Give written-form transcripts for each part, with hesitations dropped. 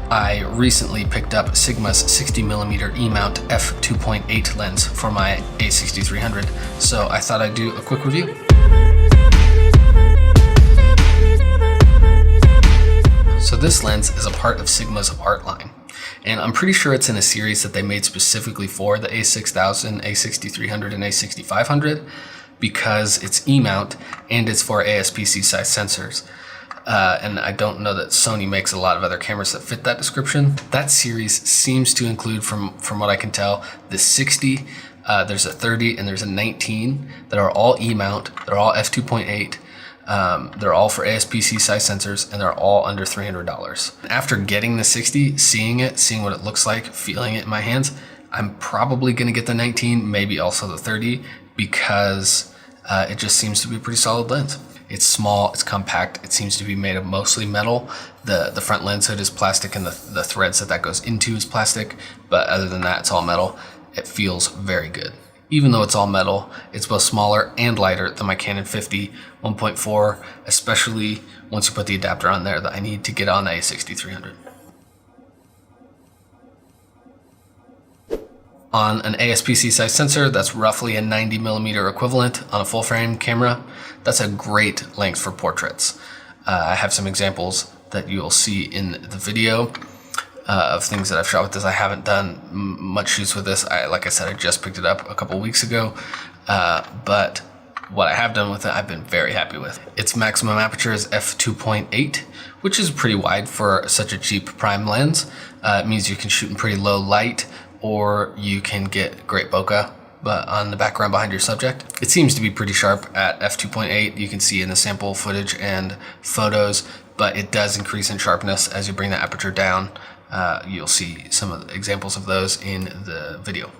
I recently picked up Sigma's 60mm E-mount f2.8 lens for my a6300, so I thought I'd do a quick review. So this lens is a part of Sigma's art line, and I'm pretty sure it's in a series that they made specifically for the a6000, a6300, and a6500 because it's E-mount and it's for ASPC size sensors. And I don't know that Sony makes a lot of other cameras that fit that description. That series seems to include, from what I can tell, the 60, there's a 30, and there's a 19 that are all E-mount, they're all f2.8. They're all for ASPC size sensors, and they're all under $300. After getting the 60, seeing what it looks like, feeling it in my hands, I'm probably gonna get the 19, maybe also the 30, because it just seems to be a pretty solid lens. It's small, it's compact, it seems to be made of mostly metal. The front lens hood is plastic, and the threads that goes into is plastic, but other than that, it's all metal. It feels very good. Even though it's all metal, it's both smaller and lighter than my Canon 50 1.4, especially once you put the adapter on there that I need to get on the a6300. On an ASPC size sensor, that's roughly a 90mm equivalent on a full frame camera. That's a great length for portraits. I have some examples that you'll see in the video of things that I've shot with this. I haven't done much shoots with this. Like I said, I just picked it up a couple weeks ago, but what I have done with it, I've been very happy with. Its maximum aperture is f2.8, which is pretty wide for such a cheap prime lens. It means you can shoot in pretty low light, or you can get great bokeh but on the background behind your subject. It seems to be pretty sharp at f2.8. You can see in the sample footage and photos, but it does increase in sharpness as you bring the aperture down. You'll see some of the examples of those in the video.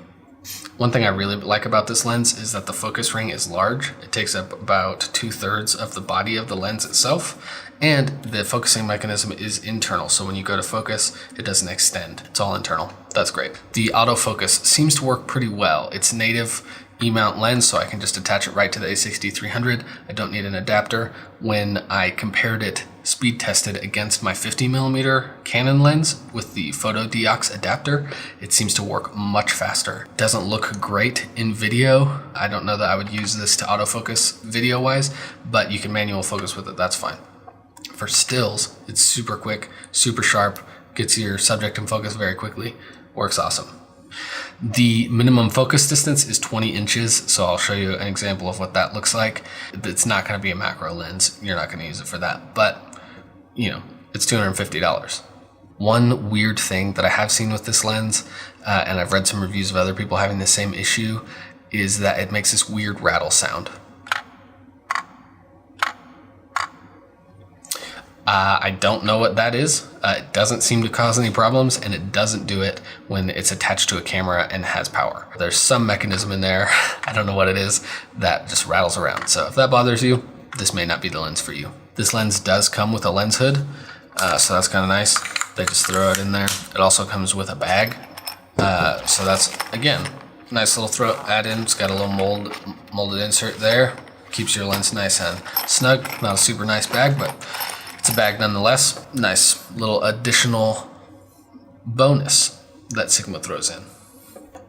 One thing I really like about this lens is that the focus ring is large. It takes up about 2/3 of the body of the lens itself, and the focusing mechanism is internal. So when you go to focus, it doesn't extend. It's all internal. That's great. The autofocus seems to work pretty well. It's native E-mount lens, so I can just attach it right to the a6300. I don't need an adapter. When I compared it, speed tested against my 50mm Canon lens with the photo deox adapter, it seems to work much faster. Doesn't look great in video. I don't know that I would use this to autofocus video wise, but you can manual focus with it, that's fine. For stills, it's super quick, super sharp, gets your subject in focus very quickly, works awesome. The minimum focus distance is 20 inches, so I'll show you an example of what that looks like. It's not going to be a macro lens. You're not going to use it for that, but you know, it's $250. One weird thing that I have seen with this lens, and I've read some reviews of other people having the same issue, is that it makes this weird rattle sound. I don't know what that is. It doesn't seem to cause any problems, and it doesn't do it when it's attached to a camera and has power. There's some mechanism in there, I don't know what it is, that just rattles around. So if that bothers you, this may not be the lens for you. This lens does come with a lens hood, so that's kind of nice. They just throw it in there. It also comes with a bag, so that's, again, nice little add-in. It's got a little molded insert there. Keeps your lens nice and snug. Not a super nice bag, but it's a bag nonetheless. Nice little additional bonus that Sigma throws in.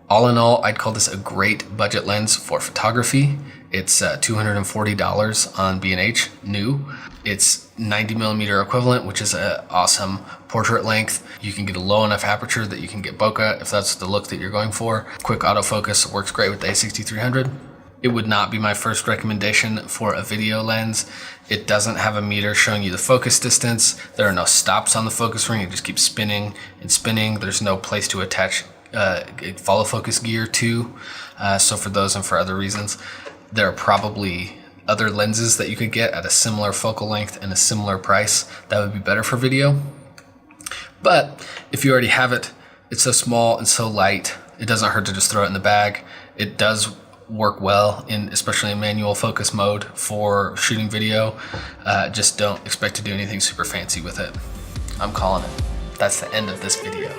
All in all, I'd call this a great budget lens for photography. It's $240 on B&H new. It's 90mm equivalent, which is an awesome portrait length. You can get a low enough aperture that you can get bokeh if that's the look that you're going for. Quick autofocus works great with the a6300. It would not be my first recommendation for a video lens. It doesn't have a meter showing you the focus distance. There are no stops on the focus ring. It just keeps spinning and spinning. There's no place to attach follow focus gear to. So for those and for other reasons, there are probably other lenses that you could get at a similar focal length and a similar price that would be better for video. But if you already have it, it's so small and so light, it doesn't hurt to just throw it in the bag. It does work well especially in manual focus mode for shooting video. Just don't expect to do anything super fancy with it. I'm calling it. That's the end of this video.